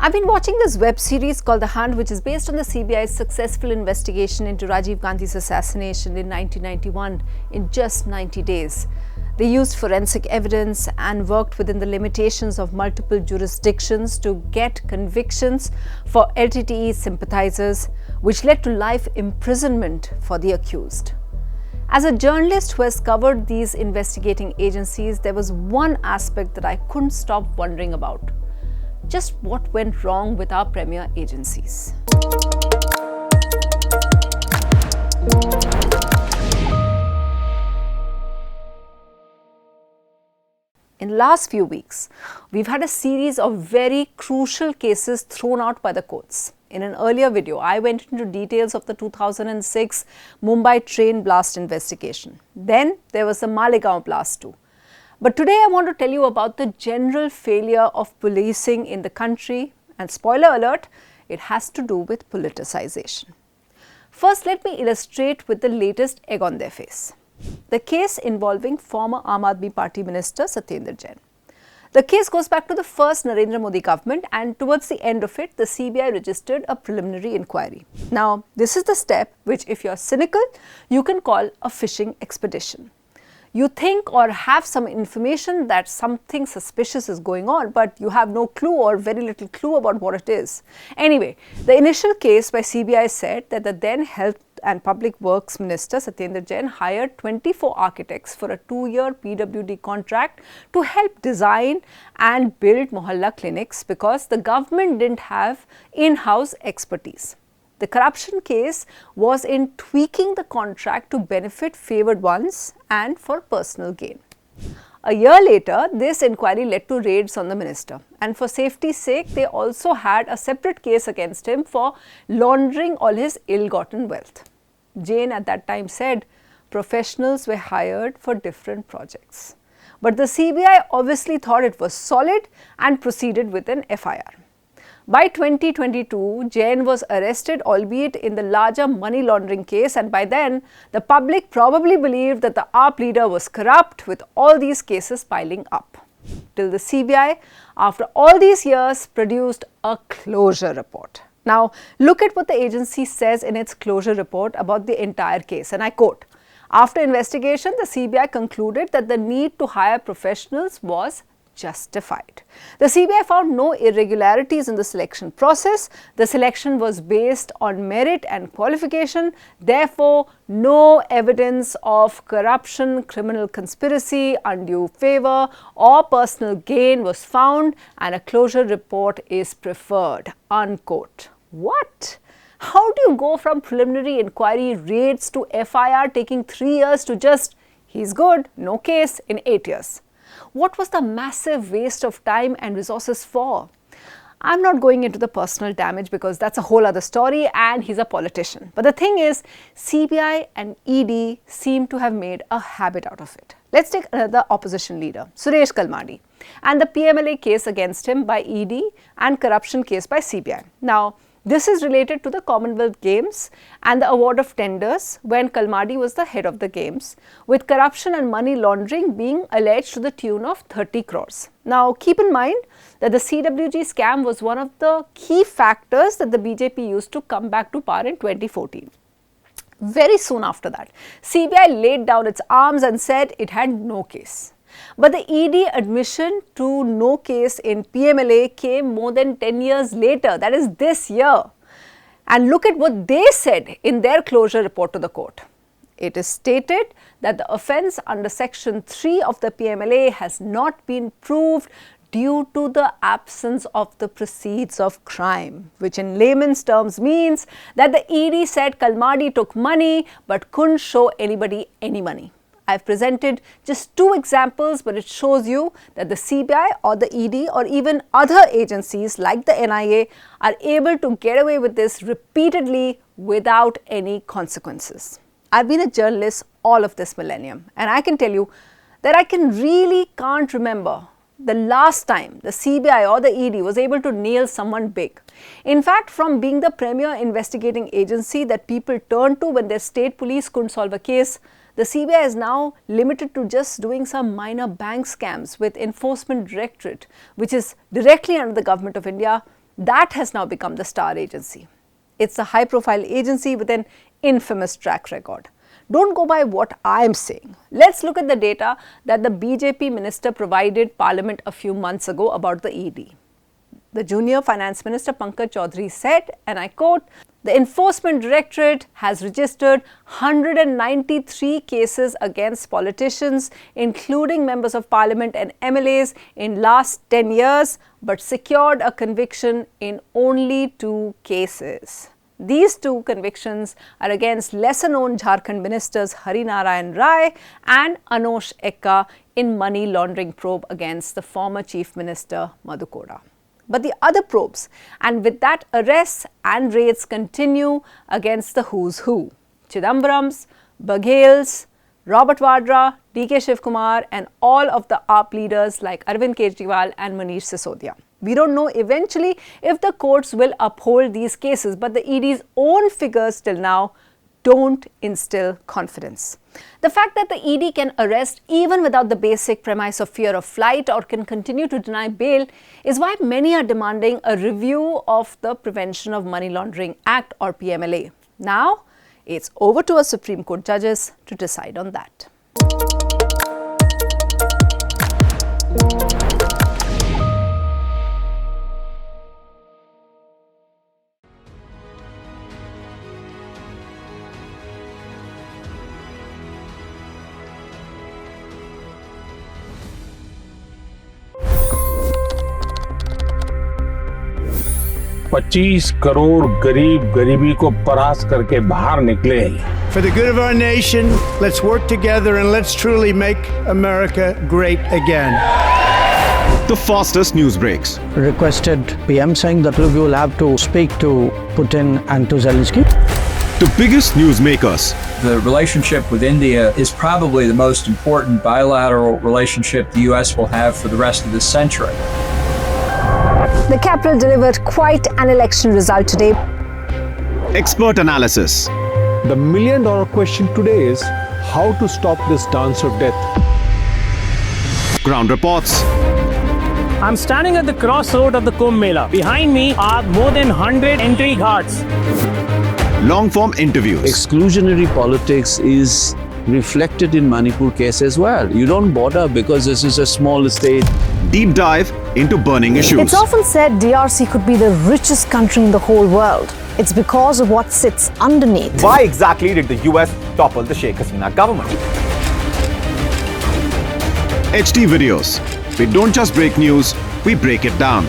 I've been watching this web series called The Hunt, which is based on the CBI's successful investigation into Rajiv Gandhi's assassination in 1991 in just 90 days. They used forensic evidence and worked within the limitations of multiple jurisdictions to get convictions for LTTE sympathizers, which led to life imprisonment for the accused. As a journalist who has covered these investigating agencies, there was one aspect that I couldn't stop wondering about. Just what went wrong with our premier agencies? In the last few weeks, we've had a series of very crucial cases thrown out by the courts. In an earlier video, I went into details of the 2006 Mumbai train blast investigation. Then there was the Malegaon blast too. But today I want to tell you about the general failure of policing in the country, and spoiler alert, it has to do with politicization. First, let me illustrate with the latest egg on their face. The case involving former Aam Aadmi Party Minister Satyender Jain. The case goes back to the first Narendra Modi government, and towards the end of it, the CBI registered a preliminary inquiry. Now, this is the step which, if you're cynical, you can call a fishing expedition. You think or have some information that something suspicious is going on, but you have no clue or very little clue about what it is. Anyway, the initial case by CBI said that the then Health and Public Works Minister Satyender Jain hired 24 architects for a 2-year PWD contract to help design and build mohalla clinics because the government didn't have in-house expertise. The corruption case was in tweaking the contract to benefit favoured ones and for personal gain. A year later, this inquiry led to raids on the minister, and for safety's sake, they also had a separate case against him for laundering all his ill-gotten wealth. Jain at that time said professionals were hired for different projects. But the CBI obviously thought it was solid and proceeded with an FIR. By 2022, Jain was arrested, albeit in the larger money laundering case, and by then, the public probably believed that the AAP leader was corrupt, with all these cases piling up. Till the CBI, after all these years, produced a closure report. Now, look at what the agency says in its closure report about the entire case, and I quote, "After investigation, the CBI concluded that the need to hire professionals was justified. The CBI found no irregularities in the selection process. The selection was based on merit and qualification. Therefore, no evidence of corruption, criminal conspiracy, undue favour or personal gain was found, and a closure report is preferred." Unquote. What? How do you go from preliminary inquiry raids to FIR taking 3 years to just, he's good, no case in 8 years? What was the massive waste of time and resources for? I'm not going into the personal damage because that's a whole other story, and he's a politician. But the thing is, CBI and ED seem to have made a habit out of it. Let's take another opposition leader, Suresh Kalmadi, and the PMLA case against him by ED and corruption case by CBI. Now, this is related to the Commonwealth Games and the award of tenders when Kalmadi was the head of the games, with corruption and money laundering being alleged to the tune of 30 crores. Now, keep in mind that the CWG scam was one of the key factors that the BJP used to come back to power in 2014. Very soon after that, CBI laid down its arms and said it had no case. But the ED admission to no case in PMLA came more than 10 years later, that is this year. And look at what they said in their closure report to the court. It is stated that the offence under Section 3 of the PMLA has not been proved due to the absence of the proceeds of crime, which in layman's terms means that the ED said Kalmadi took money but couldn't show anybody any money. I've presented just 2 examples, but it shows you that the CBI or the ED or even other agencies like the NIA are able to get away with this repeatedly without any consequences. I've been a journalist all of this millennium, and I can tell you that I can't remember the last time the CBI or the ED was able to nail someone big. In fact, from being the premier investigating agency that people turned to when their state police couldn't solve a case, the CBI is now limited to just doing some minor bank scams with Enforcement Directorate, which is directly under the Government of India, That has now become the star agency. It's a high-profile agency with an infamous track record. Don't go by what I'm saying. Let's look at the data that the BJP minister provided Parliament a few months ago about the ED. The junior finance minister Pankaj Chaudhary said, and I quote, "The Enforcement Directorate has registered 193 cases against politicians, including members of parliament and MLAs in last 10 years, but secured a conviction in only 2 cases. These 2 convictions are against lesser-known Jharkhand ministers Hari Narayan Rai and Anosh Ekka in money laundering probe against the former Chief Minister Madhu Koda. But the other probes, and with that arrests and raids continue against the who's who. Chidambarams, Baghels, Robert Vadra, DK Shivkumar and all of the AAP leaders like Arvind Kejriwal and Manish Sisodia. We don't know eventually if the courts will uphold these cases, but the ED's own figures till now don't instill confidence. The fact that the ED can arrest even without the basic premise of fear of flight or can continue to deny bail is why many are demanding a review of the Prevention of Money Laundering Act or PMLA. Now, it's over to our Supreme Court judges to decide on that. $25 crore गरीब गरीबी को परास्त करके बाहर निकले. For the good of our nation, let's work together and let's truly make America great again. The fastest news breaks. Requested PM saying that we will have to speak to Putin and to Zelensky. The biggest news makers. The relationship with India is probably the most important bilateral relationship the US will have for the rest of this century. The capital delivered quite an election result today. Expert analysis. The million-dollar question today is how to stop this dance of death. Ground reports. I'm standing at the crossroad of the Kumbh Mela. Behind me are more than 100 entry ghats. Long-form interviews. Exclusionary politics is reflected in Manipur case as well. You don't bother because this is a small state. Deep dive into burning issues. It's often said DRC could be the richest country in the whole world. It's because of what sits underneath. Why exactly did the US topple the Sheikh Hasina government? HD videos. We don't just break news, we break it down.